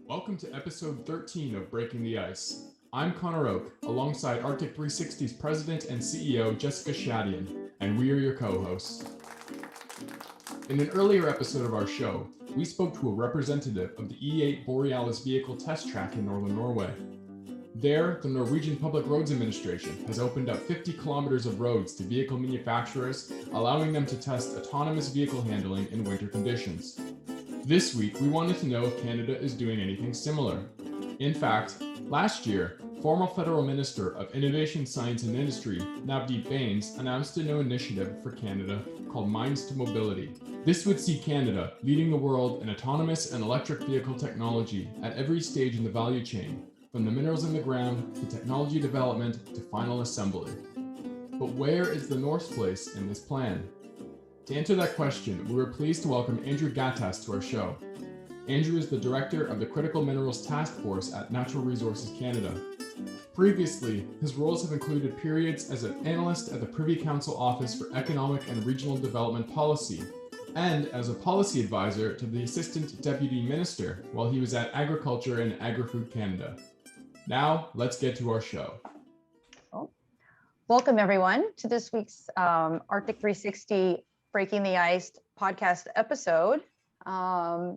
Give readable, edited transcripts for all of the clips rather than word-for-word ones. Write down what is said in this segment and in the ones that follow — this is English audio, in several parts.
Welcome to episode 13 of Breaking the Ice. I'm Connor Oak, alongside Arctic 360's president and CEO Jessica Shadian, and we are your co-hosts. In an earlier episode of our show, we spoke to a representative of the E8 Borealis vehicle test track in northern Norway. There, the Norwegian Public Roads Administration has opened up 50 kilometers of roads to vehicle manufacturers, allowing them to test autonomous vehicle handling in winter conditions. This week, we wanted to know if Canada is doing anything similar. In fact, last year, former Federal Minister of Innovation, Science and Industry, Navdeep Bains, announced a new initiative for Canada called Mines to Mobility. This would see Canada leading the world in autonomous and electric vehicle technology at every stage in the value chain, from the minerals in the ground to technology development to final assembly. But where is the North's place in this plan? To answer that question, we were pleased to welcome Andrew Ghattas to our show. Andrew is the director of the Critical Minerals Task Force at Natural Resources Canada. Previously, his roles have included periods as an analyst at the Privy Council Office for Economic and Regional Development Policy, and as a policy advisor to the Assistant Deputy Minister while he was at Agriculture and Agri-Food Canada. Now, let's get to our show. Welcome, everyone, to this week's Arctic 360 Breaking the Ice podcast episode.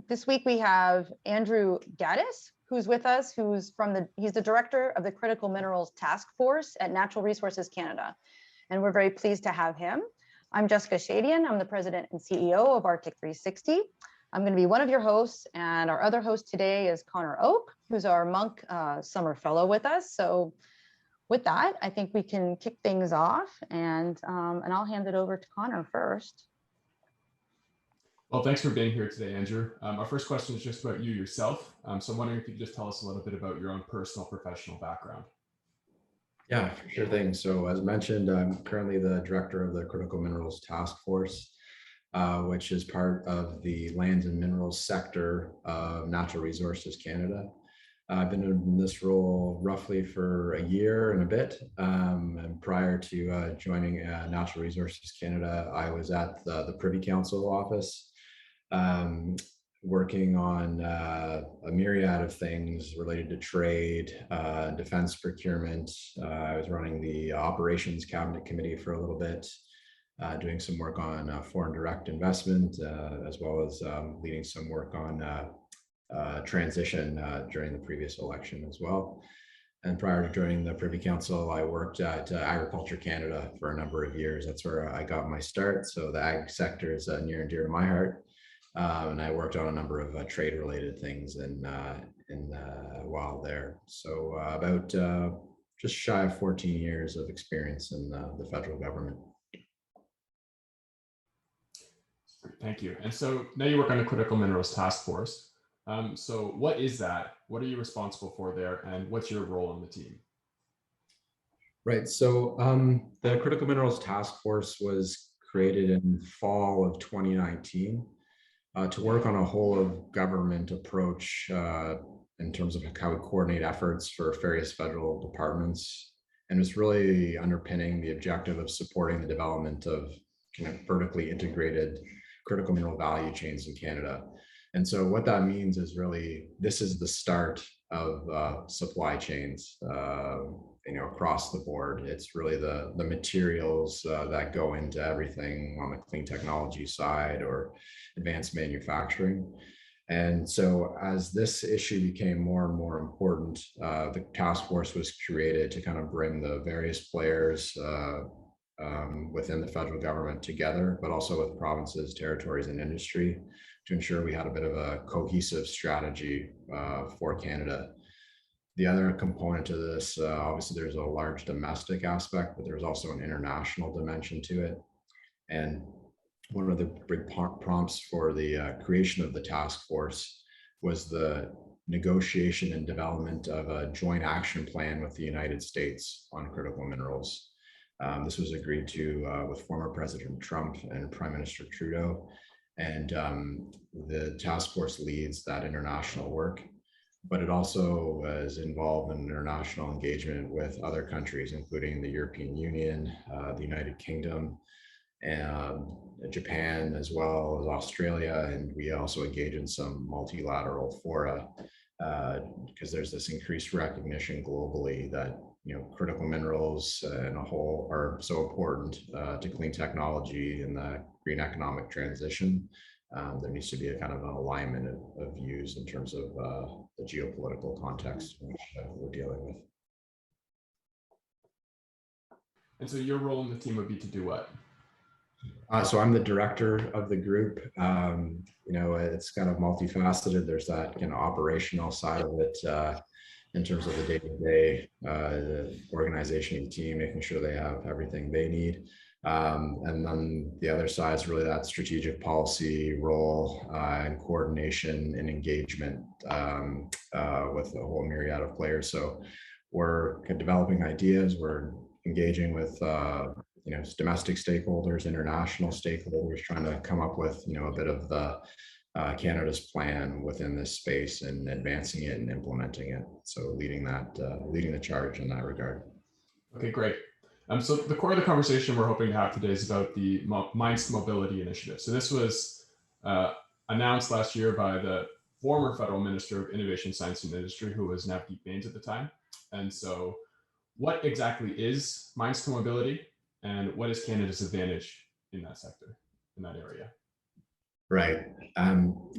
This week we have Andrew Ghattas, who's with us, he's the director of the Critical Minerals Task Force at Natural Resources Canada. And we're very pleased to have him. I'm Jessica Shadian. I'm the president and CEO of Arctic 360. I'm going to be one of your hosts, and our other host today is Connor Oak, who's our Monk Summer Fellow with us. So with that, I think we can kick things off, and I'll hand it over to Connor first. Well, thanks for being here today, Andrew. Our first question is just about you yourself. So I'm wondering if you could just tell us a little bit about your own personal professional background. Yeah, sure thing. So as mentioned, I'm currently the director of the Critical Minerals Task Force, which is part of the Lands and Minerals sector of Natural Resources Canada. I've been in this role roughly for a year and a bit. And prior to joining Natural Resources Canada, I was at the Privy Council office, working on a myriad of things related to trade, defense procurement. I was running the Operations Cabinet Committee for a little bit, doing some work on foreign direct investment, as well as leading some work on transition during the previous election as well. And prior to joining the Privy Council, I worked at Agriculture Canada for a number of years. That's where I got my start. So the ag sector is near and dear to my heart. And I worked on a number of trade-related things in while there. So about just shy of 14 years of experience in the federal government. Thank you. And so now you work on the Critical Minerals Task Force. So what is that? What are you responsible for there? And what's your role on the team? Right. So the Critical Minerals Task Force was created in fall of 2019 to work on a whole of government approach in terms of how we coordinate efforts for various federal departments. And it's really underpinning the objective of supporting the development of kind of vertically integrated critical mineral value chains in Canada. And so what that means is really, this is the start of supply chains, across the board. It's really the materials that go into everything on the clean technology side or advanced manufacturing. And so as this issue became more and more important, the task force was created to kind of bring the various players within the federal government together, but also with provinces, territories, and industry to ensure we had a bit of a cohesive strategy for Canada. The other component to this, obviously there's a large domestic aspect, but there's also an international dimension to it. And one of the big prompts for the creation of the task force was the negotiation and development of a joint action plan with the United States on critical minerals. This was agreed to with former President Trump and Prime Minister Trudeau. And the task force leads that international work, but it also is involved in international engagement with other countries, including the European Union, the United Kingdom, and Japan, as well as Australia. And we also engage in some multilateral fora because there's this increased recognition globally that critical minerals in a whole are so important to clean technology and the green economic transition. There needs to be a kind of an alignment of views in terms of the geopolitical context in which we're dealing with. And so your role in the team would be to do what? So I'm the director of the group. It's kind of multifaceted. There's that kind of operational side of it in terms of the day-to-day organization of the team, making sure they have everything they need. And then the other side is really that strategic policy role and coordination and engagement with a whole myriad of players. So we're developing ideas, we're engaging with domestic stakeholders, international stakeholders, trying to come up with a bit of the Canada's plan within this space and advancing it and implementing it. So leading the charge in that regard. Okay, great. So the core of the conversation we're hoping to have today is about the Mines to Mobility initiative. So this was announced last year by the former federal Minister of Innovation, Science and Industry, who was Navdeep Bains at the time. And so what exactly is Mines to Mobility, and what is Canada's advantage in that sector, in that area? Right.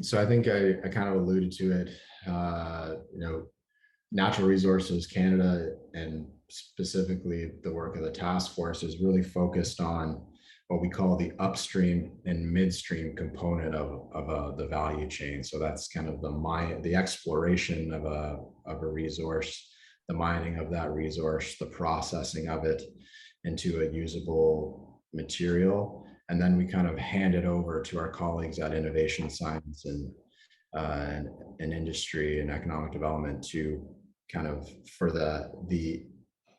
So I think I kind of alluded to it. Natural Resources Canada, and specifically the work of the task force, is really focused on what we call the upstream and midstream component of the value chain. So that's kind of the exploration of a resource, the mining of that resource, the processing of it into a usable material, and then we kind of hand it over to our colleagues at Innovation, Science and Industry and Economic Development to kind of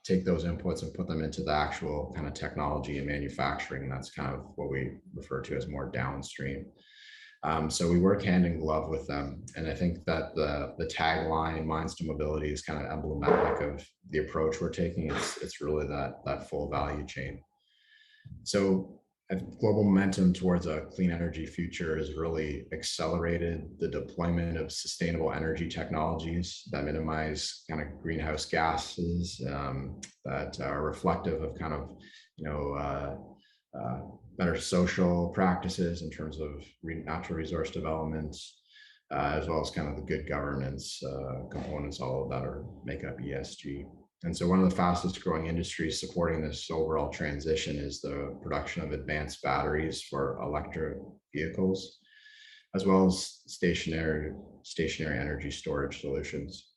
take those inputs and put them into the actual kind of technology and manufacturing. And that's kind of what we refer to as more downstream. So we work hand in glove with them. And I think that the tagline Mines to Mobility is kind of emblematic of the approach we're taking. It's really that full value chain. So global momentum towards a clean energy future has really accelerated the deployment of sustainable energy technologies that minimize kind of greenhouse gases, that are reflective of kind of, better social practices in terms of natural resource development, as well as kind of the good governance components, all of that make up ESG. And so one of the fastest growing industries supporting this overall transition is the production of advanced batteries for electric vehicles, as well as stationary energy storage solutions.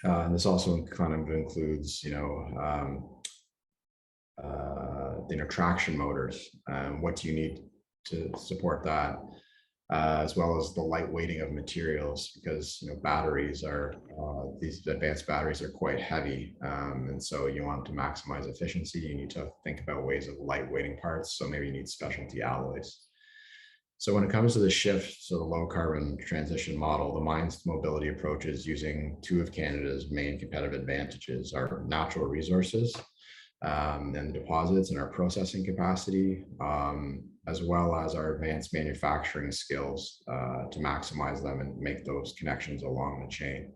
And this also kind of includes, traction motors. What do you need to support that? As well as the lightweighting of materials, because batteries these advanced batteries are quite heavy, and so you want to maximize efficiency. You need to think about ways of lightweighting parts, so maybe you need specialty alloys. So when it comes to the shift to the low carbon transition model, the Mines to Mobility approach is using two of Canada's main competitive advantages: our natural resources and the deposits and our processing capacity, as well as our advanced manufacturing skills to maximize them and make those connections along the chain.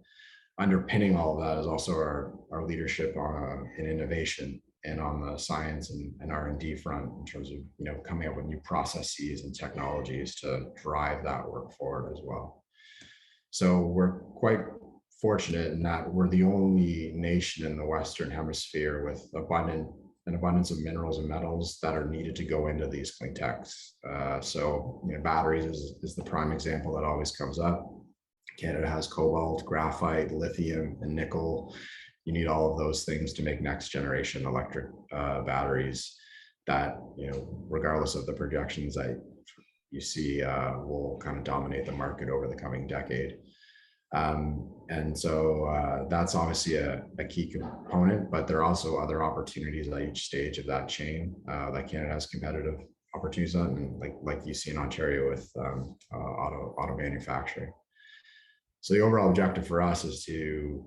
Underpinning all of that is also our leadership in innovation and on the science and R&D front, in terms of coming up with new processes and technologies to drive that work forward as well. So we're quite fortunate in that we're the only nation in the Western Hemisphere with an abundance of minerals and metals that are needed to go into these clean techs. So batteries is the prime example that always comes up. Canada has cobalt, graphite, lithium, and nickel. You need all of those things to make next generation electric batteries that, regardless of the projections that you see, will kind of dominate the market over the coming decade. And so that's obviously a key component, but there are also other opportunities at each stage of that chain that Canada has competitive opportunities on, and like you see in Ontario with auto manufacturing. So the overall objective for us is to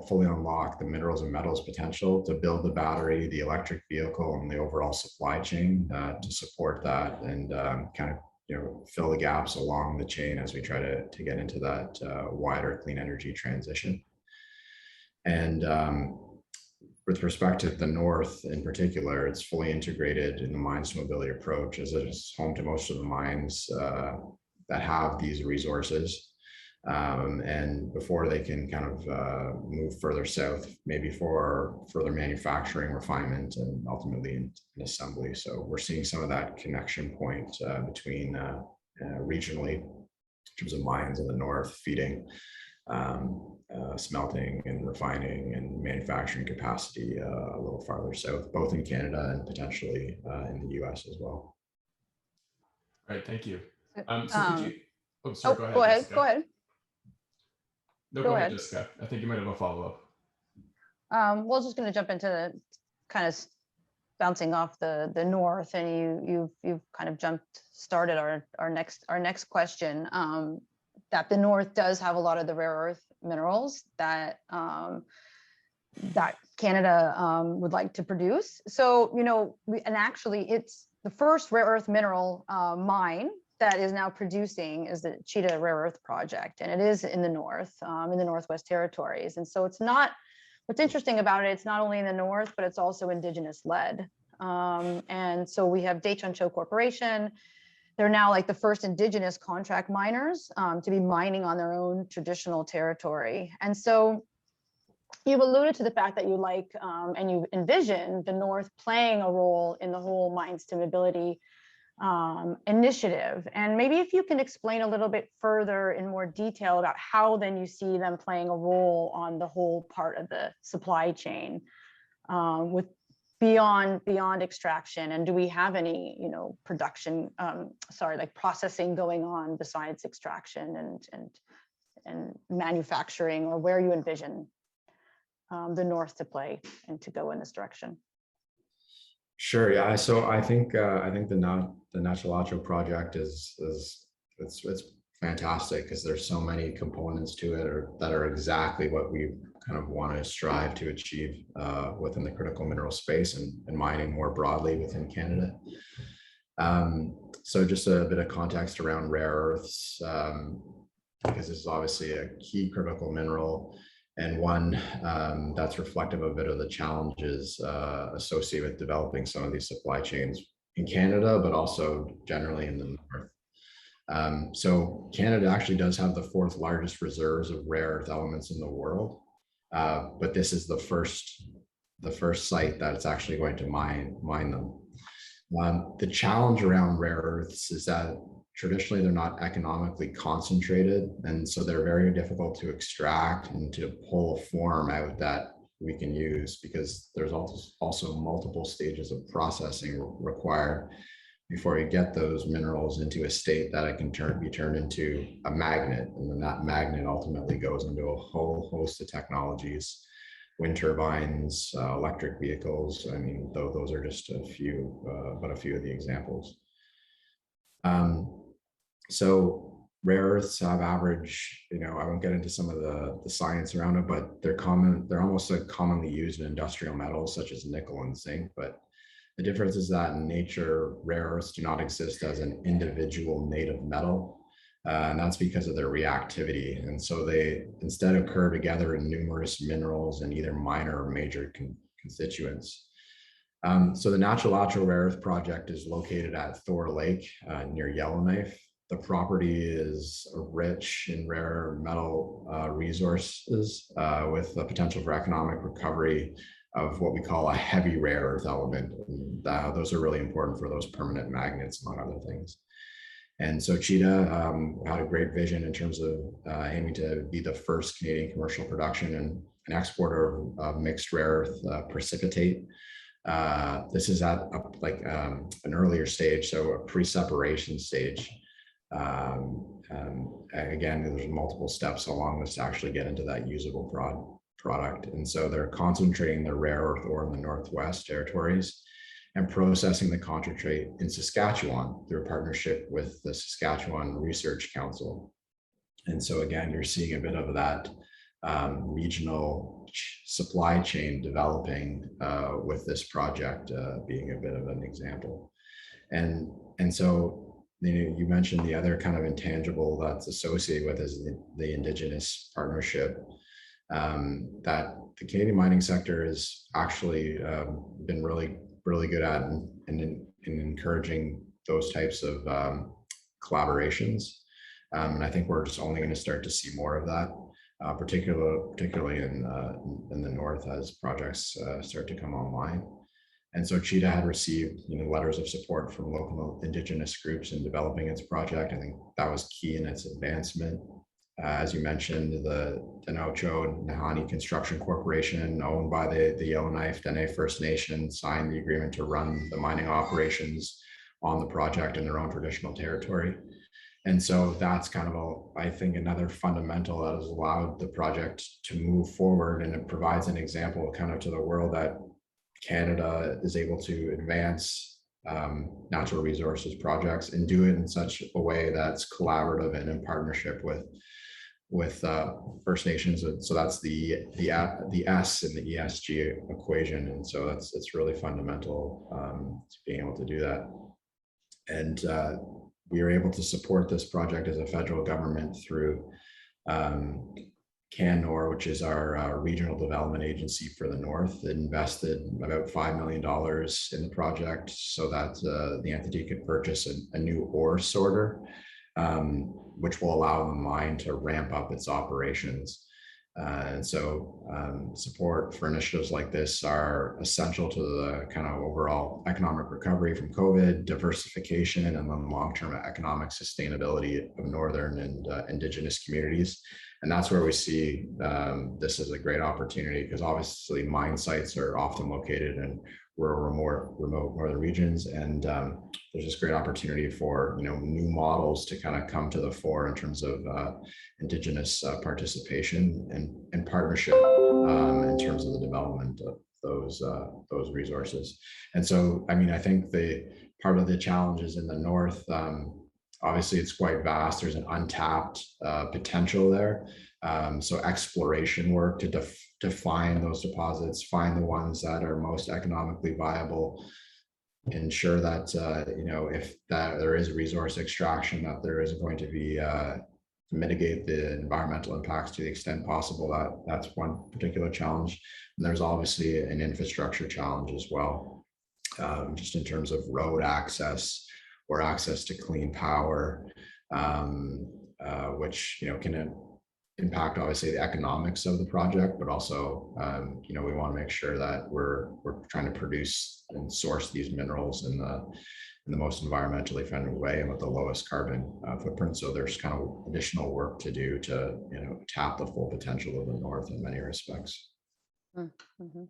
fully unlock the minerals and metals potential to build the battery, the electric vehicle, and the overall supply chain to support that, and kind of fill the gaps along the chain as we try to get into that wider clean energy transition. And with respect to the North in particular, it's fully integrated in the mines to mobility approach, as it is home to most of the mines that have these resources. And before they can kind of move further south, maybe for further manufacturing, refinement, and ultimately in assembly. So we're seeing some of that connection point between regionally in terms of mines in the North feeding smelting and refining and manufacturing capacity a little farther south, both in Canada and potentially in the US as well. All right, thank you. Um, So could you, oh, sorry, go ahead, Jessica. go ahead. No, go ahead, Jessica. I think you might have a follow-up. Well, just going to jump into kind of bouncing off the North, and you've kind of started our next question. That the North does have a lot of the rare earth minerals that that Canada would like to produce. So, and actually it's the first rare earth mineral mine that is now producing is the Cheetah Rare Earth Project, and it is in the North, in the Northwest Territories. And so what's interesting about it, it's not only in the North, but it's also Indigenous led. And so we have Deschancho Corporation. They're now like the first Indigenous contract miners to be mining on their own traditional territory. And so you've alluded to the fact that you like and you envision the North playing a role in the whole Mines to Mobility initiative. And maybe if you can explain a little bit further in more detail about how then you see them playing a role on the whole part of the supply chain with beyond extraction, and do we have any production like processing going on besides extraction and manufacturing, or where you envision the North to play and to go in this direction? Sure, yeah. So I think the Nachalacho project is it's fantastic because there's so many components to it that are exactly what we kind of want to strive to achieve within the critical mineral space and mining more broadly within Canada. So just a bit of context around rare earths, because this is obviously a key critical mineral and one that's reflective of a bit of the challenges associated with developing some of these supply chains in Canada, but also generally in the North. So Canada actually does have the 4th largest reserves of rare earth elements in the world, but this is the first site that it's actually going to mine them. The challenge around rare earths is that traditionally they're not economically concentrated, and so they're very difficult to extract and to pull a form out that we can use, because there's also multiple stages of processing required before you get those minerals into a state that it can be turned into a magnet, and then that magnet ultimately goes into a whole host of technologies, wind turbines, electric vehicles. I mean, those are just a few of the examples. So rare earths have average, I won't get into some of the science around it, but they're almost like commonly used in industrial metals such as nickel and zinc. But the difference is that in nature, rare earths do not exist as an individual native metal. And that's because of their reactivity. And so they instead occur together in numerous minerals and either minor or major constituents. So the Nachalacho Rare Earth Project is located at Thor Lake near Yellowknife. The property is rich in rare metal resources with the potential for economic recovery of what we call a heavy rare earth element. And those are really important for those permanent magnets, among other things. And so Cheetah had a great vision in terms of aiming to be the first Canadian commercial production and an exporter of mixed rare earth precipitate. This is at an earlier stage, so a pre-separation stage. Again, there's multiple steps along this to actually get into that usable product. And so they're concentrating the rare earth ore in the Northwest Territories and processing the concentrate in Saskatchewan through a partnership with the Saskatchewan Research Council. And so again, you're seeing a bit of that regional supply chain developing with this project being a bit of an example. And so you mentioned the other kind of intangible that's associated with is the Indigenous partnership. That the Canadian mining sector has actually been really good at in encouraging those types of collaborations. And I think we're just only going to start to see more of that, particularly in the north as projects start to come online. And so Cheetah had received, letters of support from local Indigenous groups in developing its project. I think that was key in its advancement. As you mentioned, the Denocho Nahani Construction Corporation, owned by the Yellowknife Dene First Nation, signed the agreement to run the mining operations on the project in their own traditional territory. And so that's kind of, I think, another fundamental that has allowed the project to move forward, and it provides an example kind of to the world that Canada is able to advance natural resources projects and do it in such a way that's collaborative and in partnership with First Nations. And so that's the S in the ESG equation. And so it's really fundamental to being able to do that. And we are able to support this project as a federal government through CanNor, which is our regional development agency for the North. It invested about $5 million in the project so that the entity could purchase a new ore sorter, which will allow the mine to ramp up its operations. And so support for initiatives like this are essential to the kind of overall economic recovery from COVID, diversification, and then long-term economic sustainability of Northern and Indigenous communities. And that's where we see this as a great opportunity, because obviously mine sites are often located in rural, remote northern regions, and there's this great opportunity for new models to kind of come to the fore in terms of Indigenous participation and partnership in terms of the development of those resources. And so, I think the part of the challenges in the north, obviously it's quite vast. There's an untapped potential there. So exploration work to define those deposits, find the ones that are most economically viable, ensure that if there is resource extraction, that there is going to be mitigate the environmental impacts to the extent possible. That's one particular challenge. And there's obviously an infrastructure challenge as well, just in terms of road access or access to clean power, which can impact obviously the economics of the project, but also we want to make sure that we're trying to produce and source these minerals in the most environmentally friendly way and with the lowest carbon footprint. So there's kind of additional work to do to tap the full potential of the north in many respects. Mm-hmm.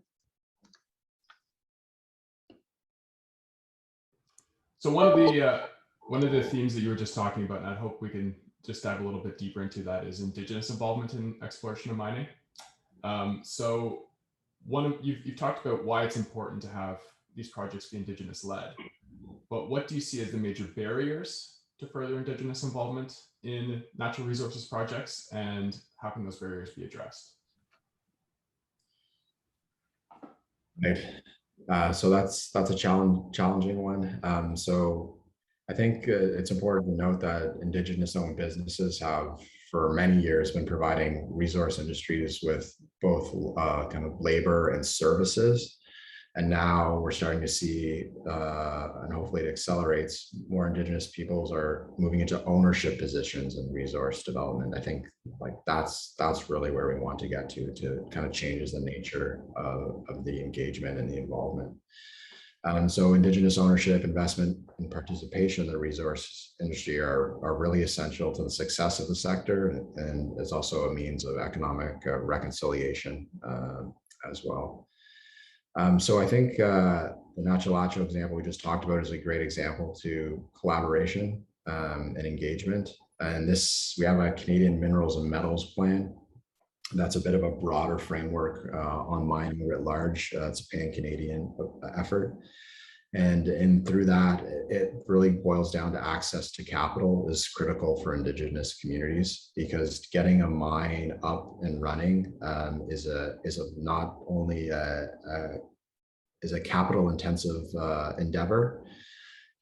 So one of the themes that you were just talking about, and I hope we can just dive a little bit deeper into that, is Indigenous involvement in exploration and mining. So you've talked about why it's important to have these projects be Indigenous led, but what do you see as the major barriers to further Indigenous involvement in natural resources projects, and how can those barriers be addressed? Right. So that's a challenging one. So I think it's important to note that Indigenous owned businesses have for many years been providing resource industries with both kind of labor and services. And now we're starting to see, and hopefully it accelerates, more Indigenous peoples are moving into ownership positions in resource development. I think that's really where we want to get to kind of changes the nature of the engagement and the involvement. So Indigenous ownership, investment, and participation in the resource industry are really essential to the success of the sector, and it's also a means of economic reconciliation as well. So I think the Nachalacho example we just talked about is a great example to collaboration and engagement. And we have a Canadian Minerals and Metals Plan. That's a bit of a broader framework on mining writ large. It's a pan-Canadian effort. And through that, it really boils down to access to capital is critical for Indigenous communities, because getting a mine up and running is not only a capital intensive endeavor,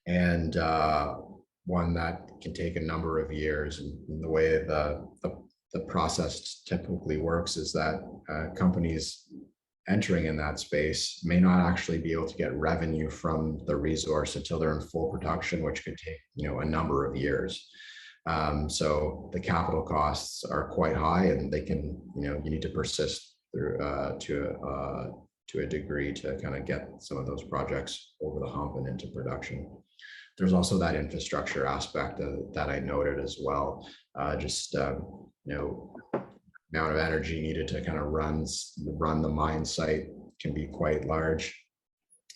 and one that can take a number of years. And the way the process typically works is that companies entering in that space may not actually be able to get revenue from the resource until they're in full production, which could take, a number of years. So the capital costs are quite high, and they can, you need to persist through to a degree to kind of get some of those projects over the hump and into production. There's also that infrastructure aspect that I noted as well. Amount of energy needed to kind of run the mine site can be quite large.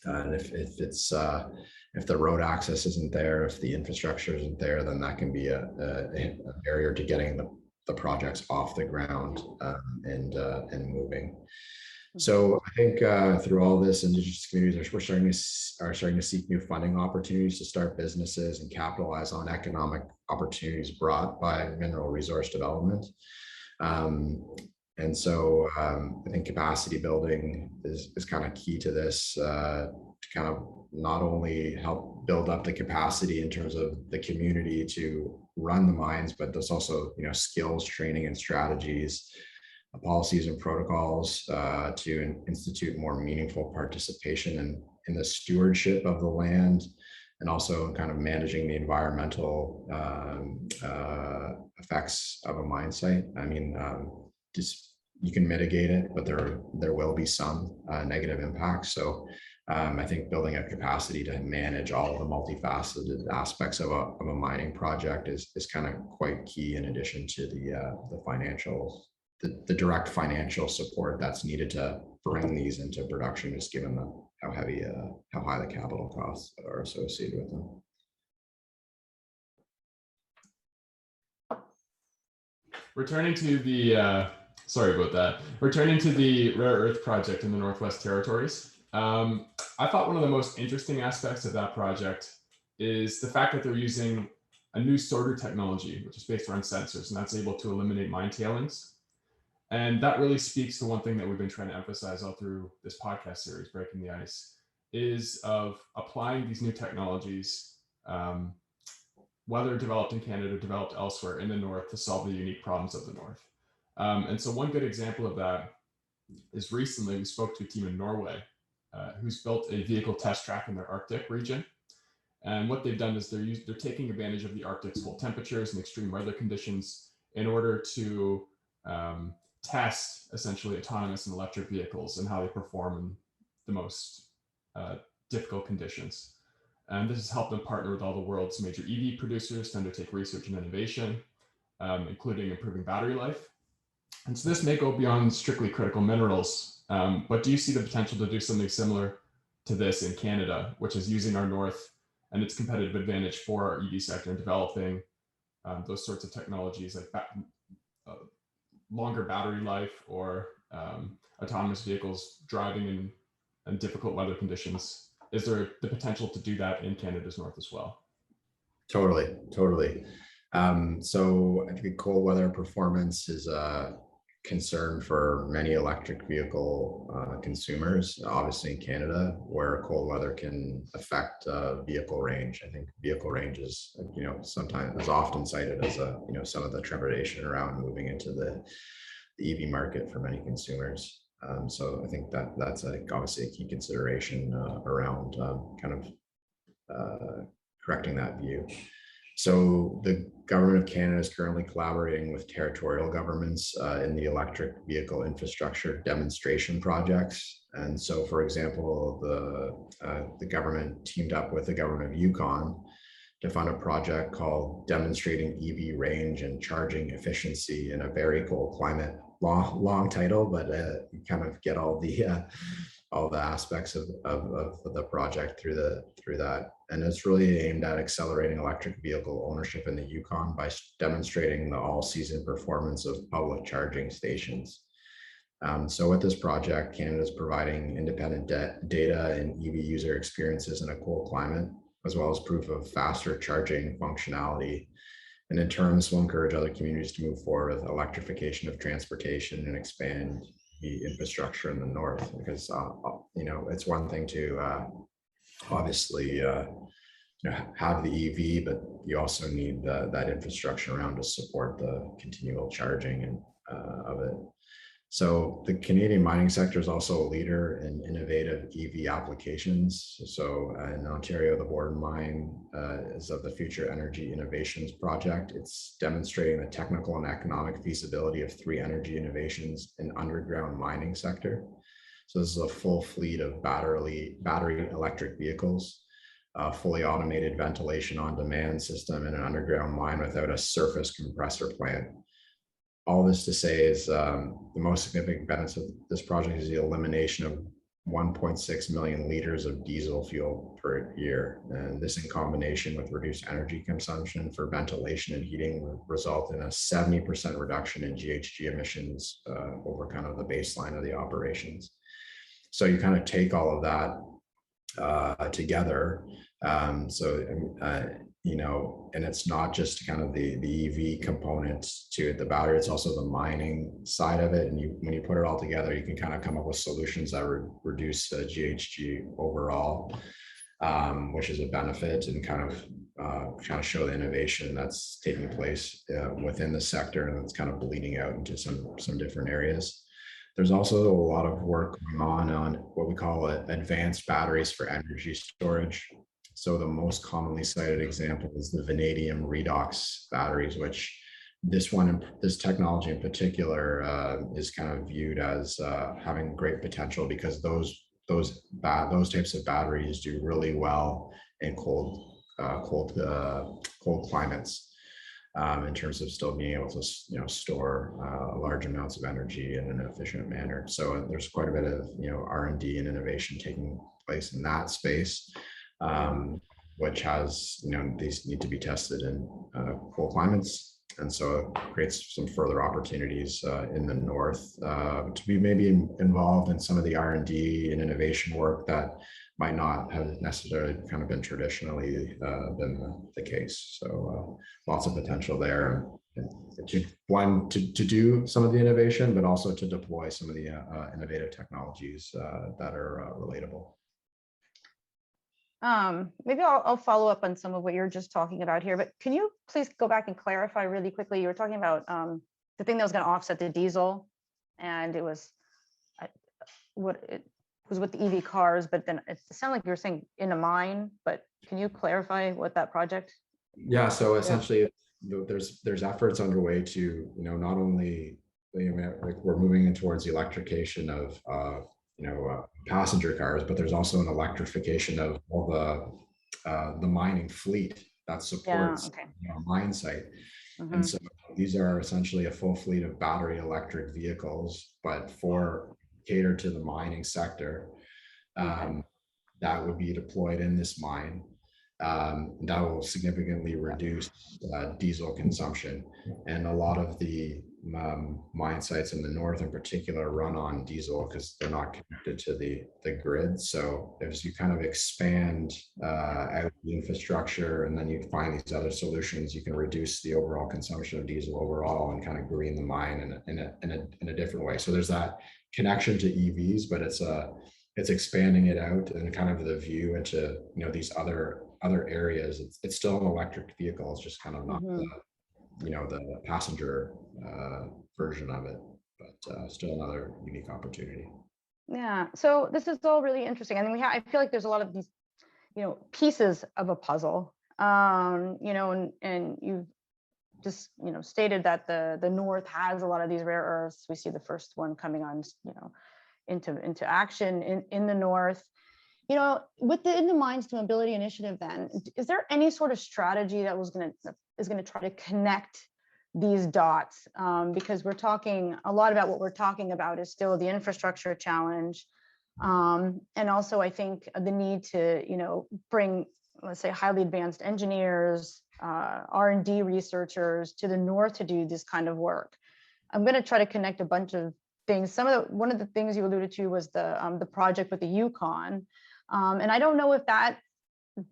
And if the road access isn't there, if the infrastructure isn't there, then that can be a barrier to getting the projects off the ground and moving. So I think through all this, Indigenous communities are starting to seek new funding opportunities to start businesses and capitalize on economic opportunities brought by mineral resource development. And so I think capacity building is kind of key to this, to kind of not only help build up the capacity in terms of the community to run the mines, but there's also, skills, training, and strategies, policies and protocols to institute more meaningful participation in the stewardship of the land, and also kind of managing the environmental effects of a mine site. I mean, you can mitigate it, but there will be some negative impacts. So I think building a capacity to manage all of the multifaceted aspects of a mining project is kind of quite key, in addition to the financial, the direct financial support that's needed to bring these into production, just given how high the capital costs are associated with them. Returning to the rare earth project in the Northwest Territories. I thought one of the most interesting aspects of that project is the fact that they're using a new sorter technology, which is based around sensors, and that's able to eliminate mine tailings. And that really speaks to one thing that we've been trying to emphasize all through this podcast series, Breaking the Ice, is of applying these new technologies, whether developed in Canada or developed elsewhere in the North, to solve the unique problems of the North. And so one good example of that is recently we spoke to a team in Norway who's built a vehicle test track in their Arctic region. And what they've done is they're taking advantage of the Arctic's cold temperatures and extreme weather conditions in order to test essentially autonomous and electric vehicles and how they perform in the most difficult conditions. And this has helped them partner with all the world's major EV producers to undertake research and innovation, including improving battery life. And so this may go beyond strictly critical minerals, but do you see the potential to do something similar to this in Canada, which is using our North and its competitive advantage for our EV sector and developing those sorts of technologies like longer battery life or autonomous vehicles driving in difficult weather conditions? Is there the potential to do that in Canada's North as well? Totally. So I think cold weather performance is a concern for many electric vehicle consumers, obviously in Canada, where cold weather can affect vehicle range. I think vehicle range is, sometimes is often cited as some of the trepidation around moving into the EV market for many consumers. So I think that's obviously a key consideration around correcting that view. So the government of Canada is currently collaborating with territorial governments in the electric vehicle infrastructure demonstration projects. And so, for example, the government teamed up with the government of Yukon to fund a project called Demonstrating EV Range and Charging Efficiency in a Very Cold Climate. Long title, but you kind of get all the aspects of the project through that. And it's really aimed at accelerating electric vehicle ownership in the Yukon by demonstrating the all-season performance of public charging stations. So with this project, Canada is providing independent data and EV user experiences in a cold climate, as well as proof of faster charging functionality. And in turn, this will encourage other communities to move forward with electrification of transportation and expand the infrastructure in the North. Because, it's one thing to obviously have the EV, but you also need that infrastructure around to support the continual charging and of it. So the Canadian mining sector is also a leader in innovative EV applications. So in Ontario, the Borden Mine is of the Future Energy Innovations Project. It's demonstrating the technical and economic feasibility of 3 energy innovations in underground mining sector. So this is a full fleet of battery electric vehicles, fully automated ventilation on demand system in an underground mine without a surface compressor plant. All this to say is the most significant benefit of this project is the elimination of 1.6 million liters of diesel fuel per year. And this, in combination with reduced energy consumption for ventilation and heating, will result in a 70% reduction in GHG emissions over kind of the baseline of the operations. So you kind of take all of that together. You know, and it's not just kind of the EV components to it, the battery, it's also the mining side of it. And when you put it all together, you can kind of come up with solutions that reduce GHG overall, which is a benefit, and kind of show the innovation that's taking place within the sector, and it's kind of bleeding out into some different areas. There's also a lot of work going on what we call advanced batteries for energy storage. So the most commonly cited example is the vanadium redox batteries, which this technology in particular is kind of viewed as having great potential, because those types of batteries do really well in cold climates. In terms of still being able to store large amounts of energy in an efficient manner. So there's quite a bit of R&D and innovation taking place in that space, which has these need to be tested in cold climates, and so it creates some further opportunities in the north to be maybe involved in some of the R&D and innovation work that might not have necessarily kind of been traditionally been the case. So lots of potential there to do some of the innovation, but also to deploy some of the innovative technologies that are relatable. Maybe I'll follow up on some of what you're just talking about here, but can you please go back and clarify really quickly? You were talking about the thing that was going to offset the diesel, and it was was with the EV cars, but then it sounded like you were saying in a mine, but can you clarify what that project? Yeah, so essentially there's efforts underway to, not only like we're moving in towards the electrification of passenger cars, but there's also an electrification of all the mining fleet that supports a mine site. Mm-hmm. And so these are essentially a full fleet of battery electric vehicles, but catered to the mining sector, that would be deployed in this mine. That will significantly reduce diesel consumption. And a lot of the mine sites in the north in particular run on diesel because they're not connected to the grid. So as you kind of expand out the infrastructure, and then you find these other solutions, you can reduce the overall consumption of diesel overall and kind of green the mine in a different way. So there's that connection to EVs, but it's expanding it out and kind of the view into these other areas. It's still an electric vehicle. It's just kind of not the passenger version of it, but still another unique opportunity. Yeah. So this is all really interesting. I mean, I feel like there's a lot of these, pieces of a puzzle. And you've just stated that the north has a lot of these rare earths. We see the first one coming on, into action in the north. Within the Mines to Mobility Initiative, then, is there any sort of strategy that is going to try to connect these dots? Because we're talking a lot about what we're talking about is still the infrastructure challenge, and also I think the need to bring, let's say, highly advanced engineers, R&D researchers to the north to do this kind of work. I'm going to try to connect a bunch of things. One of the things you alluded to was the project with the Yukon. And I don't know if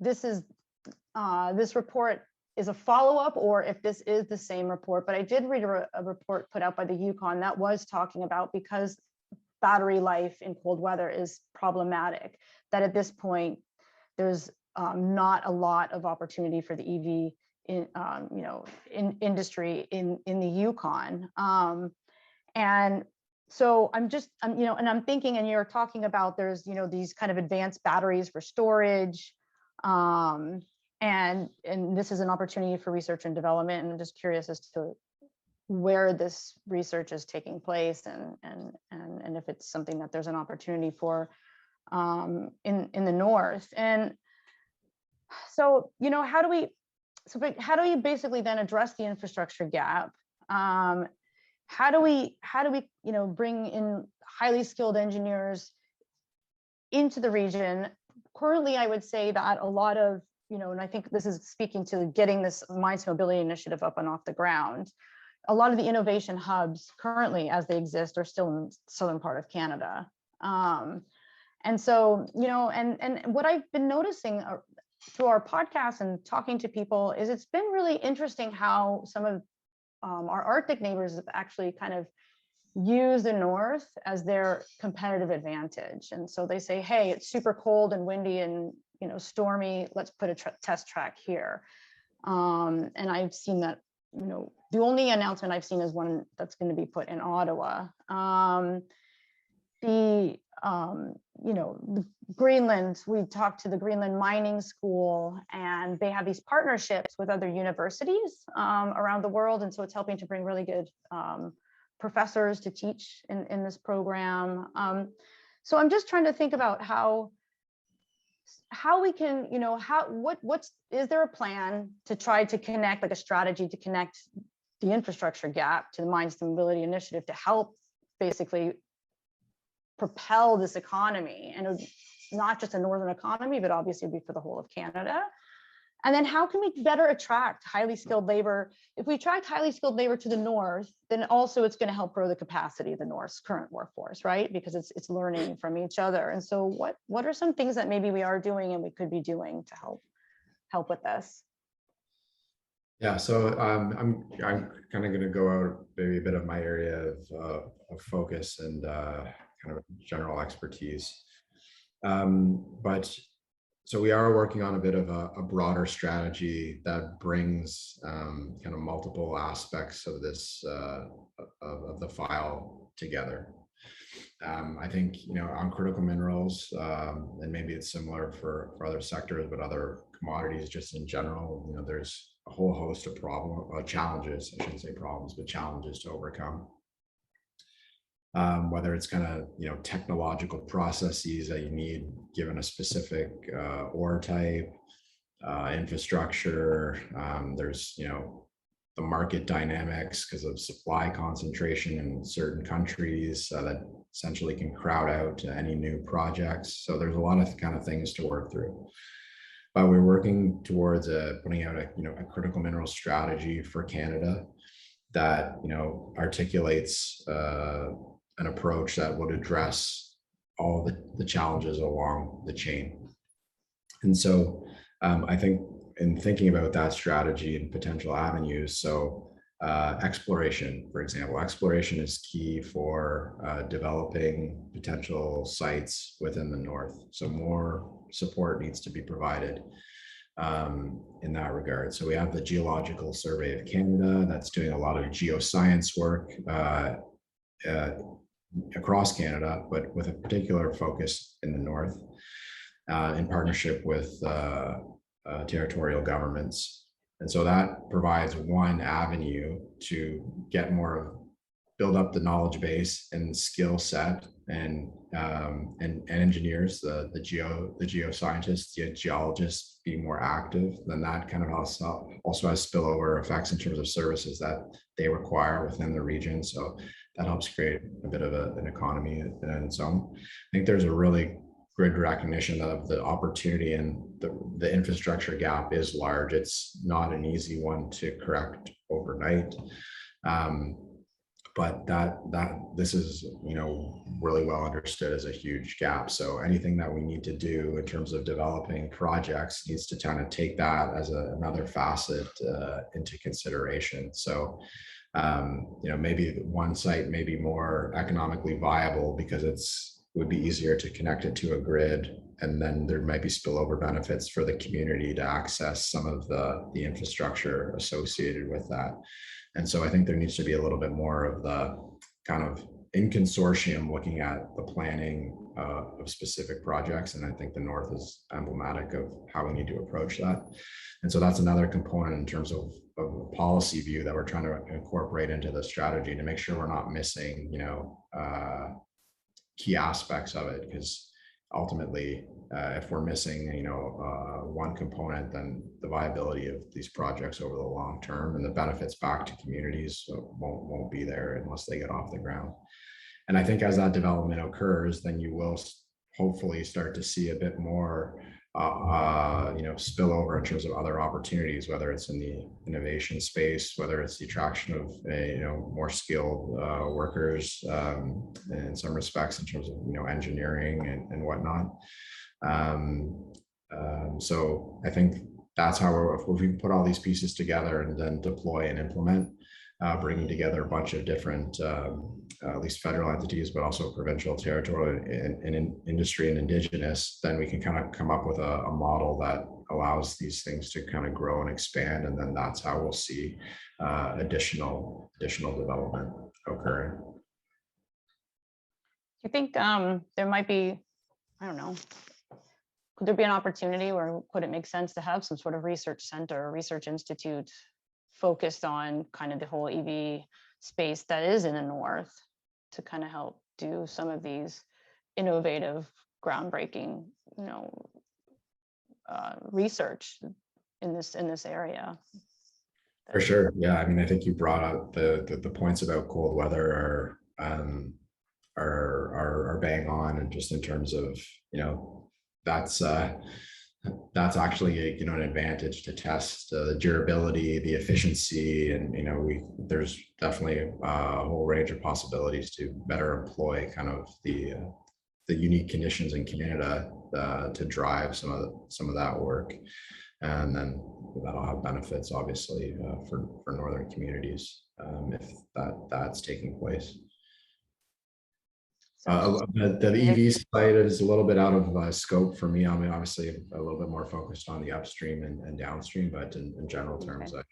this report is a follow-up or if this is the same report, but I did read a report put out by the Yukon that was talking about, because battery life in cold weather is problematic, that at this point there's not a lot of opportunity for the EV industry in the Yukon. And so I'm thinking, and you're talking about there's, these kind of advanced batteries for storage. And this is an opportunity for research and development. And I'm just curious as to where this research is taking place and if it's something that there's an opportunity for in the North. And so, how do we basically then address the infrastructure gap? How do we bring in highly skilled engineers into the region? Currently, I would say that a lot of, and I think this is speaking to getting this Mines Mobility Initiative up and off the ground. A lot of the innovation hubs currently, as they exist, are still in the southern part of Canada. And so, and what I've been noticing through our podcast and talking to people is it's been really interesting how some of our Arctic neighbors have actually kind of used the North as their competitive advantage. And so they say, hey, it's super cold and windy and stormy, let's put a test track here. And I've seen that, the only announcement I've seen is one that's going to be put in Ottawa. The Greenland, we talked to the Greenland Mining School, and they have these partnerships with other universities around the world. And so it's helping to bring really good professors to teach in this program. So I'm just trying to think about how we can, is there a plan to try to connect, like a strategy to connect the infrastructure gap to the Mines Mobility Initiative to help basically propel this economy, and not just a northern economy, but obviously be for the whole of Canada. And then how can we better attract highly skilled labor? If we attract highly skilled labor to the North, then also it's going to help grow the capacity of the North's current workforce, right? Because it's learning from each other. And so what are some things that maybe we are doing and we could be doing to help with this? Yeah, so I'm kind of going to go out maybe a bit of my area of focus and kind of general expertise. But so we are working on a bit of a broader strategy that brings kind of multiple aspects of this of the file together. I think on critical minerals, and maybe it's similar for other sectors, but other commodities just in general, there's a whole host of challenges. I shouldn't say problems, but challenges to overcome. Whether it's kind of technological processes that you need given a specific ore type, infrastructure. There's the market dynamics because of supply concentration in certain countries that essentially can crowd out any new projects. So there's a lot of kind of things to work through. But we're working towards putting out a critical mineral strategy for Canada that articulates an approach that would address all the challenges along the chain. And so I think in thinking about that strategy and potential avenues, so exploration, for example, exploration is key for developing potential sites within the North. So more support needs to be provided in that regard. So we have the Geological Survey of Canada that's doing a lot of geoscience work across Canada, but with a particular focus in the North, in partnership with territorial governments. And so that provides one avenue to get build up the knowledge base and skill set and engineers, the geoscientists, the geologists be more active. Then that kind of also has spillover effects in terms of services that they require within the region. So that helps create a bit of an economy in its own. I think there's a really good recognition of the opportunity, and the infrastructure gap is large. It's not an easy one to correct overnight. But this is really well understood as a huge gap. So anything that we need to do in terms of developing projects needs to kind of take that as another facet into consideration. So maybe one site may be more economically viable because would be easier to connect it to a grid and then there might be spillover benefits for the community to access some of the infrastructure associated with that. And so I think there needs to be a little bit more of the kind of in consortium looking at the planning of specific projects. And I think the North is emblematic of how we need to approach that. And so that's another component in terms of a policy view that we're trying to incorporate into the strategy to make sure we're not missing, key aspects of it, because ultimately, if we're missing, one component, then the viability of these projects over the long term and the benefits back to communities won't be there unless they get off the ground. And I think as that development occurs, then you will hopefully start to see a bit more, spill over in terms of other opportunities, whether it's in the innovation space, whether it's the attraction of more skilled workers in some respects in terms of engineering and whatnot. So I think that's how if we can put all these pieces together and then deploy and implement, bringing together a bunch of different, at least federal entities, but also provincial, territorial, and industry and Indigenous, then we can kind of come up with a model that allows these things to kind of grow and expand. And then that's how we'll see additional development occurring. Do you think there might be, I don't know, could there be an opportunity, or could it make sense to have some sort of research center or research institute focused on kind of the whole EV space that is in the North to kind of help do some of these innovative, groundbreaking, research in this area? For sure, yeah. I mean, I think you brought up the points about cold weather are bang on, and just in terms of that's actually an advantage to test the durability, the efficiency, and there's definitely a whole range of possibilities to better employ kind of the unique conditions in Canada to drive some of that work, and then that'll have benefits obviously for northern communities if that's taking place. The EV side is a little bit out of scope for me. I mean, obviously a little bit more focused on the upstream and downstream, but in general terms, okay.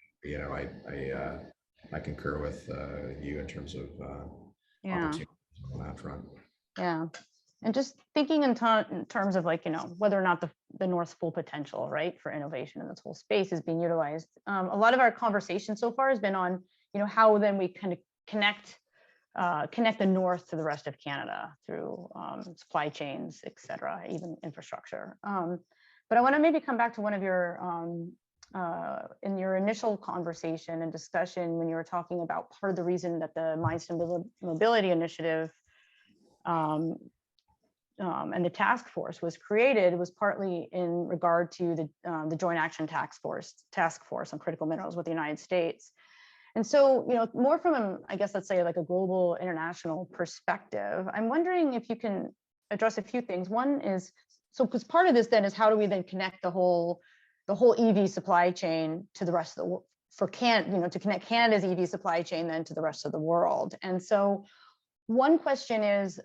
I concur with you in terms of opportunities on that front. Yeah, and just thinking in terms of whether or not the North's full potential, right, for innovation in this whole space is being utilized. A lot of our conversation so far has been on how then we kind of connect the North to the rest of Canada through supply chains, et cetera, even infrastructure. But I want to maybe come back to one of your, in your initial conversation and discussion when you were talking about part of the reason that the Mines to Mobility Initiative and the task force was created was partly in regard to the Joint Action Task Force on Critical Minerals with the United States. And so, more from, I guess, let's say like a global international perspective, I'm wondering if you can address a few things. One is, so because part of this then is how do we then connect the whole EV supply chain to the rest of the world, to connect Canada's EV supply chain then to the rest of the world. And so one question is,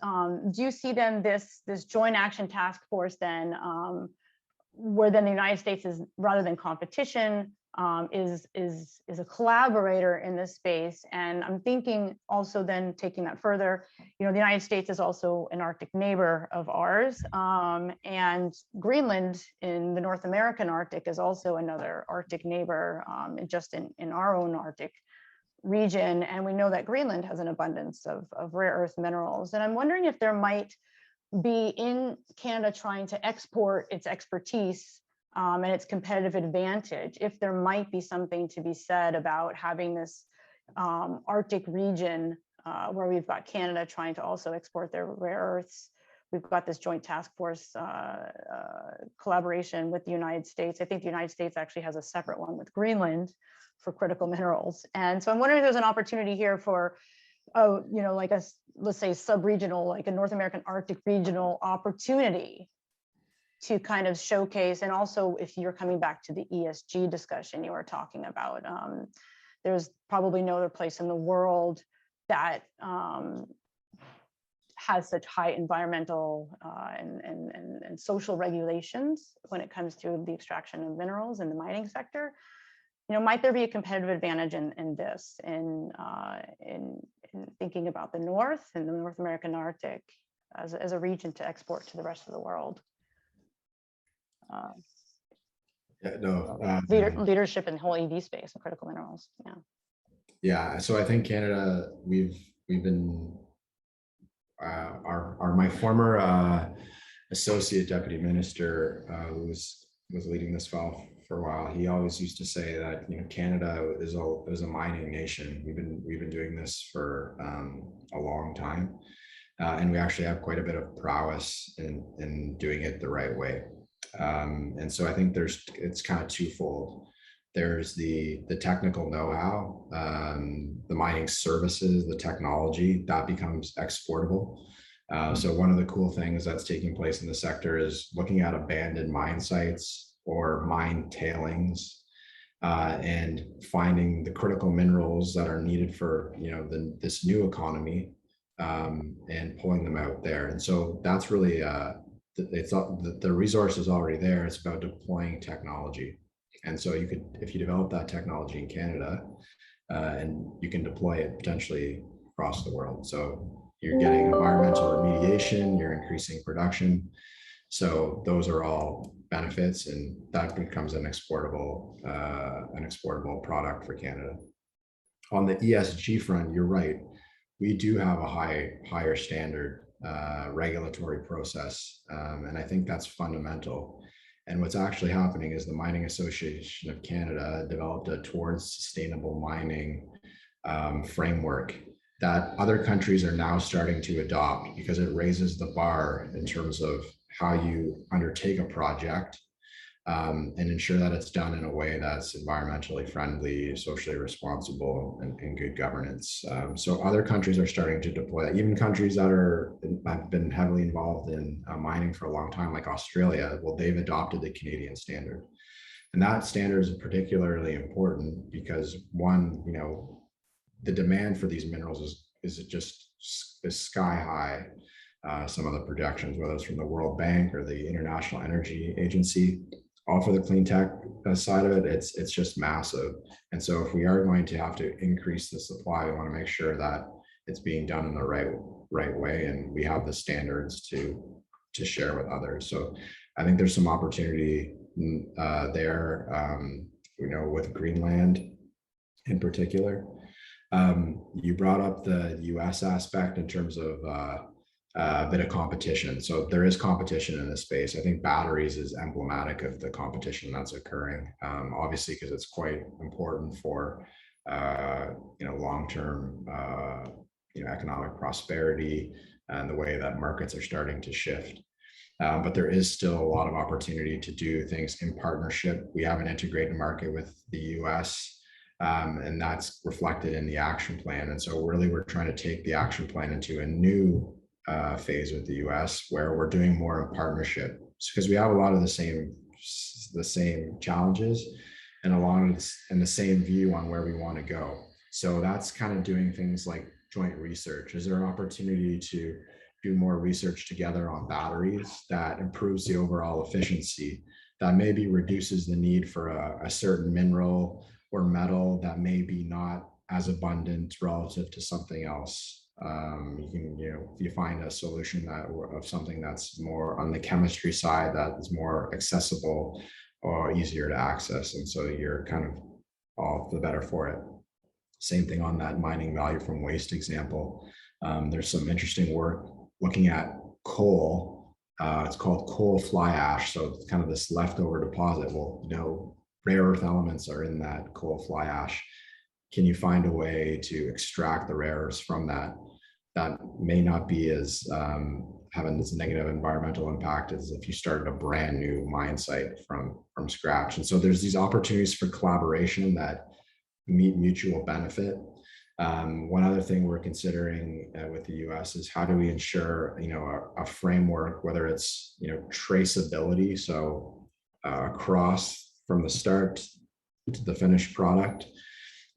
do you see then this Joint Action Task Force then, where then the United States is, rather than competition, is a collaborator in this space? And I'm thinking also then taking that further, the United States is also an Arctic neighbor of ours, and Greenland in the North American Arctic is also another Arctic neighbor, just in our own Arctic region. And we know that Greenland has an abundance of rare earth minerals. And I'm wondering if there might be in Canada trying to export its expertise and its competitive advantage, if there might be something to be said about having this Arctic region where we've got Canada trying to also export their rare earths. We've got this joint task force collaboration with the United States. I think the United States actually has a separate one with Greenland for critical minerals. And so I'm wondering if there's an opportunity here for, like a, let's say, sub-regional, like a North American Arctic regional opportunity to kind of showcase. And also, if you're coming back to the ESG discussion you were talking about, there's probably no other place in the world that has such high environmental and social regulations when it comes to the extraction of minerals in the mining sector. Might there be a competitive advantage in this, in thinking about the North and the North American Arctic as a region to export to the rest of the world? Leadership in the whole EV space and critical minerals. Yeah. So I think Canada, we've been my former associate deputy minister who was leading this file for a while. He always used to say that Canada is a mining nation. We've been doing this for a long time, and we actually have quite a bit of prowess in doing it the right way. And so I think it's kind of twofold. There's the technical know-how, the mining services, the technology that becomes exportable. So one of the cool things that's taking place in the sector is looking at abandoned mine sites or mine tailings, and finding the critical minerals that are needed for this new economy, and pulling them out there. And so that's really the resource is already there. It's about deploying technology. And so if you develop that technology in Canada, and you can deploy it potentially across the world. So you're getting environmental remediation, you're increasing production. So those are all benefits, and that becomes an exportable product for Canada. On the ESG front, you're right. We do have a higher standard regulatory process, and I think that's fundamental. And what's actually happening is the Mining Association of Canada developed a towards sustainable mining framework that other countries are now starting to adopt, because it raises the bar in terms of how you undertake a project, and ensure that it's done in a way that's environmentally friendly, socially responsible, and good governance. So other countries are starting to deploy that. Even countries that have been heavily involved in mining for a long time, like Australia, well, they've adopted the Canadian standard. And that standard is particularly important because, one, the demand for these minerals is sky high. Some of the projections, whether it's from the World Bank or the International Energy Agency, all for the clean tech side of it, it's just massive. And so if we are going to have to increase the supply, we want to make sure that it's being done in the right way, and we have the standards to share with others. So I think there's some opportunity there, with Greenland in particular. You brought up the US aspect in terms of a bit of competition. So there is competition in this space. I think batteries is emblematic of the competition that's occurring, obviously, because it's quite important for long-term economic prosperity and the way that markets are starting to shift. But there is still a lot of opportunity to do things in partnership. We have an integrated market with the US, and that's reflected in the action plan. And so really we're trying to take the action plan into a new phase with the US, where we're doing more in partnership, because we have a lot of the same challenges and the same view on where we want to go. So that's kind of doing things like joint research. Is there an opportunity to do more research together on batteries that improves the overall efficiency, that maybe reduces the need for a certain mineral or metal that may be not as abundant relative to something else? If you find a solution of something that's more on the chemistry side, that is more accessible or easier to access, and so you're kind of all the better for it. Same thing on that mining value from waste example. There's some interesting work looking at coal. It's called coal fly ash. So it's kind of this leftover deposit. Well, rare earth elements are in that coal fly ash. Can you find a way to extract the rare earths from that may not be as having this negative environmental impact as if you started a brand new mine site from scratch? And so there's these opportunities for collaboration that meet mutual benefit. One other thing we're considering with the US is how do we ensure a framework, whether it's traceability, so across from the start to the finished product,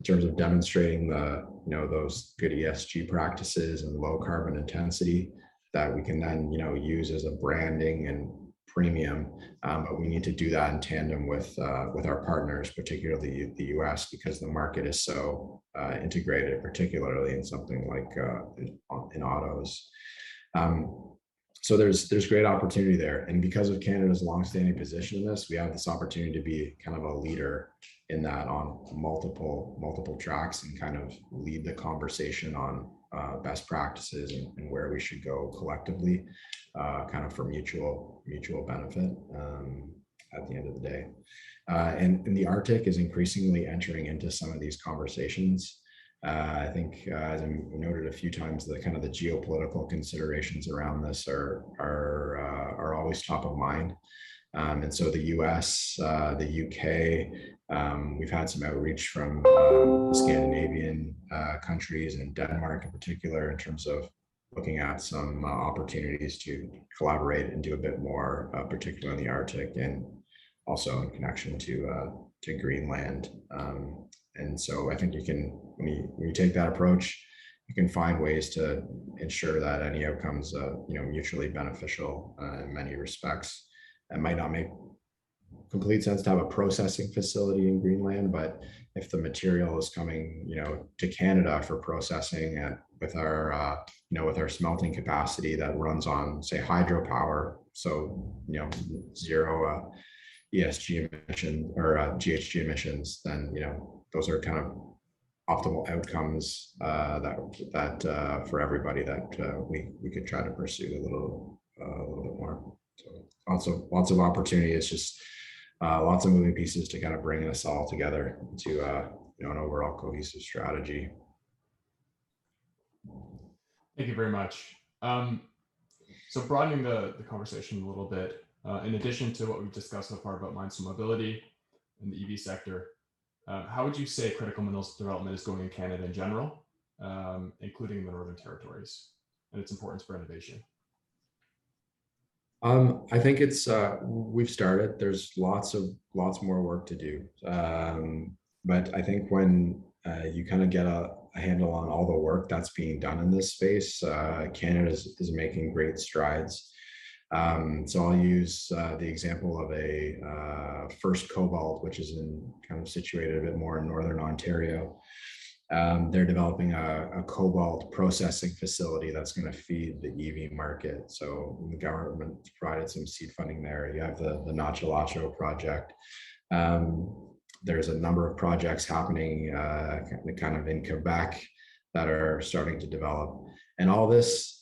in terms of demonstrating those good ESG practices and low carbon intensity, that we can then, use as a branding and premium. But we need to do that in tandem with our partners, particularly the US, because the market is so integrated, particularly in something like in autos. So there's great opportunity there. And because of Canada's longstanding position in this, we have this opportunity to be kind of a leader in that on multiple tracks and kind of lead the conversation on best practices and where we should go collectively, kind of for mutual benefit at the end of the day. And the Arctic is increasingly entering into some of these conversations. I think, as I noted a few times, the kind of the geopolitical considerations around this are always top of mind. And so the US, the UK, we've had some outreach from the Scandinavian countries and Denmark in particular in terms of looking at some opportunities to collaborate and do a bit more, particularly in the Arctic and also in connection to Greenland. And so I think you can, when you take that approach, you can find ways to ensure that any outcomes, mutually beneficial in many respects. It might not make complete sense to have a processing facility in Greenland, but if the material is coming, to Canada for processing, and with our, with our smelting capacity that runs on, say, hydropower, so zero ESG emission or GHG emissions, then those are kind of optimal outcomes that for everybody that we could try to pursue a little bit more. So lots of opportunity. It's just lots of moving pieces to kind of bring us all together to an overall cohesive strategy. Thank you very much. So broadening the conversation a little bit, in addition to what we've discussed so far about mines to mobility and the EV sector, how would you say critical minerals development is going in Canada in general, including the Northern Territories, and its importance for innovation? I think it's we've started. There's lots more work to do, but I think when you kind of get a handle on all the work that's being done in this space, Canada is making great strides. So I'll use the example of a First Cobalt, which is kind of situated a bit more in northern Ontario. They're developing a cobalt processing facility that's going to feed the EV market. So the government provided some seed funding there. You have the Nachalacho project. There's a number of projects happening kind of in Quebec that are starting to develop. And all this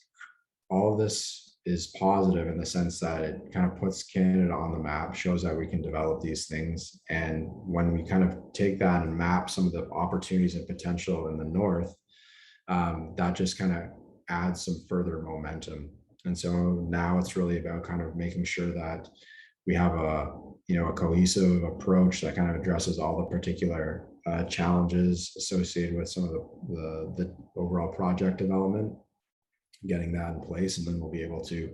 is positive in the sense that it kind of puts Canada on the map, shows that we can develop these things. And when we kind of take that and map some of the opportunities and potential in the north, that just kind of adds some further momentum. And so now it's really about kind of making sure that we have a cohesive approach that kind of addresses all the particular challenges associated with some of the overall project development, getting that in place, and then we'll be able to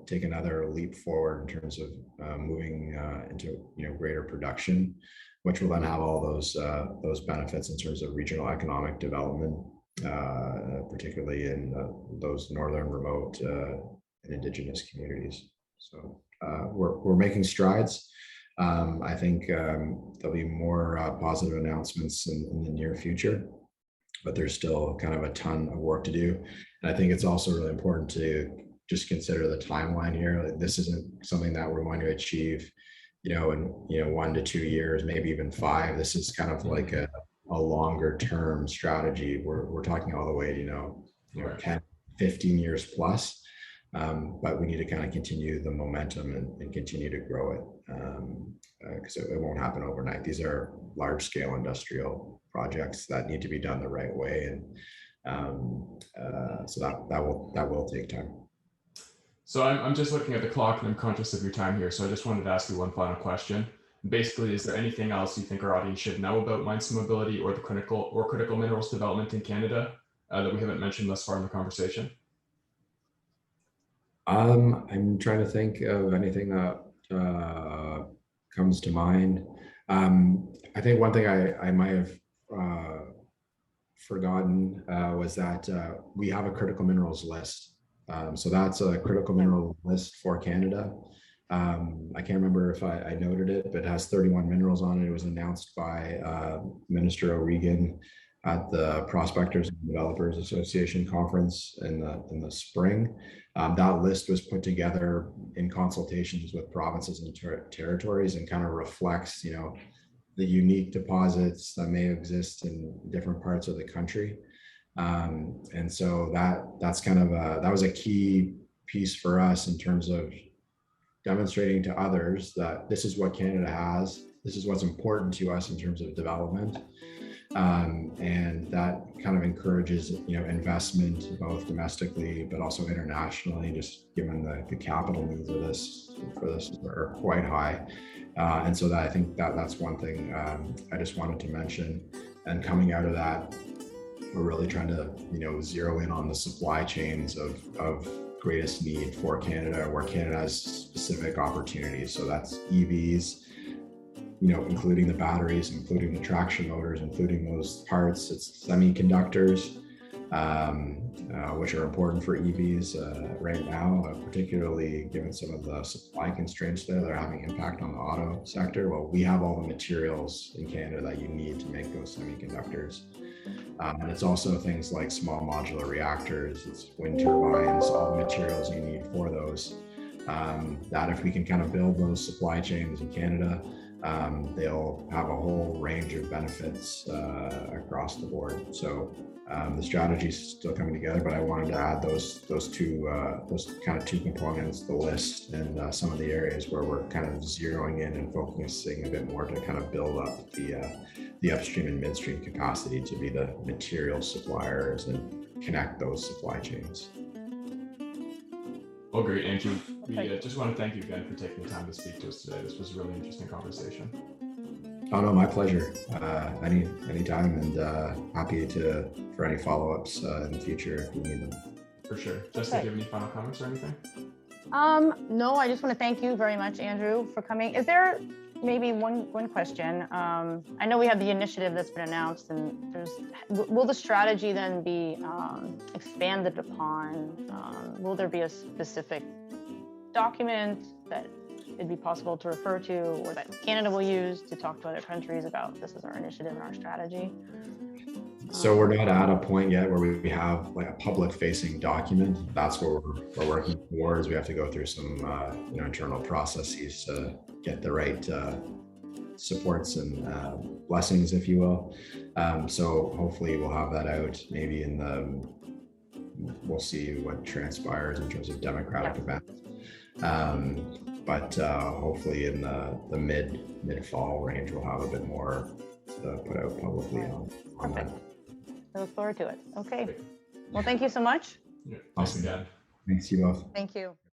take another leap forward in terms of moving into greater production, which will then have all those benefits in terms of regional economic development, particularly in those northern, remote and Indigenous communities. So we're making strides. I think there'll be more positive announcements in the near future, but there's still kind of a ton of work to do. And I think it's also really important to just consider the timeline here. This isn't something that we're going to achieve, in 1 to 2 years, maybe even 5. This is kind of like a longer term strategy. We're talking all the way, 10, 15 years plus. But we need to kind of continue the momentum and continue to grow it, because it won't happen overnight. These are large scale industrial projects that need to be done the right way, and so that will take time. So I'm just looking at the clock, and I'm conscious of your time here. So I just wanted to ask you one final question. Basically, is there anything else you think our audience should know about mines to mobility or the critical minerals development in Canada that we haven't mentioned thus far in the conversation? I'm trying to think of anything that comes to mind. I think one thing I might have forgotten was that we have a critical minerals list. So that's a critical mineral list for Canada. I can't remember if I noted it, but it has 31 minerals on it. It was announced by Minister O'Regan at the Prospectors and Developers Association conference in the spring. That list was put together in consultations with provinces and territories, and kind of reflects, the unique deposits that may exist in different parts of the country. And so that's kind of that was a key piece for us in terms of demonstrating to others that this is what Canada has. This is what's important to us in terms of development. And that kind of encourages, investment both domestically, but also internationally, just given the capital needs of this are quite high. And so I think that's one thing I just wanted to mention. And coming out of that, we're really trying to, zero in on the supply chains of greatest need for Canada, where Canada has specific opportunities. So that's EVs, including the batteries, including the traction motors, including those parts. It's semiconductors, which are important for EVs right now, particularly given some of the supply constraints there that are having impact on the auto sector. Well, we have all the materials in Canada that you need to make those semiconductors. And it's also things like small modular reactors, it's wind turbines, all the materials you need for those. That if we can kind of build those supply chains in Canada, they'll have a whole range of benefits across the board. So the strategy is still coming together, but I wanted to add those kind of two components, the list and some of the areas where we're kind of zeroing in and focusing a bit more to kind of build up the upstream and midstream capacity to be the material suppliers and connect those supply chains. Well, great, Andrew. We just want to thank you again for taking the time to speak to us today. This was a really interesting conversation. Oh no, my pleasure. Anytime, and happy for any follow-ups in the future if you need them. For sure. Jessica, do you have any final comments or anything? No, I just want to thank you very much, Andrew, for coming. Is there maybe one question? I know we have the initiative that's been announced, and will the strategy then be expanded upon? Will there be a specific document that it'd be possible to refer to, or that Canada will use to talk to other countries about this is our initiative and our strategy? So we're not at a point yet where we have like a public-facing document. That's what we're working towards. We have to go through some internal processes to get the right supports and blessings, if you will. So hopefully we'll have that out maybe we'll see what transpires in terms of democratic events. But hopefully in the mid-fall range, we'll have a bit more to put out publicly on that. I look forward to it. Okay. Well, thank you so much. Yeah. Awesome, Dad. Thanks, you both. Thank you.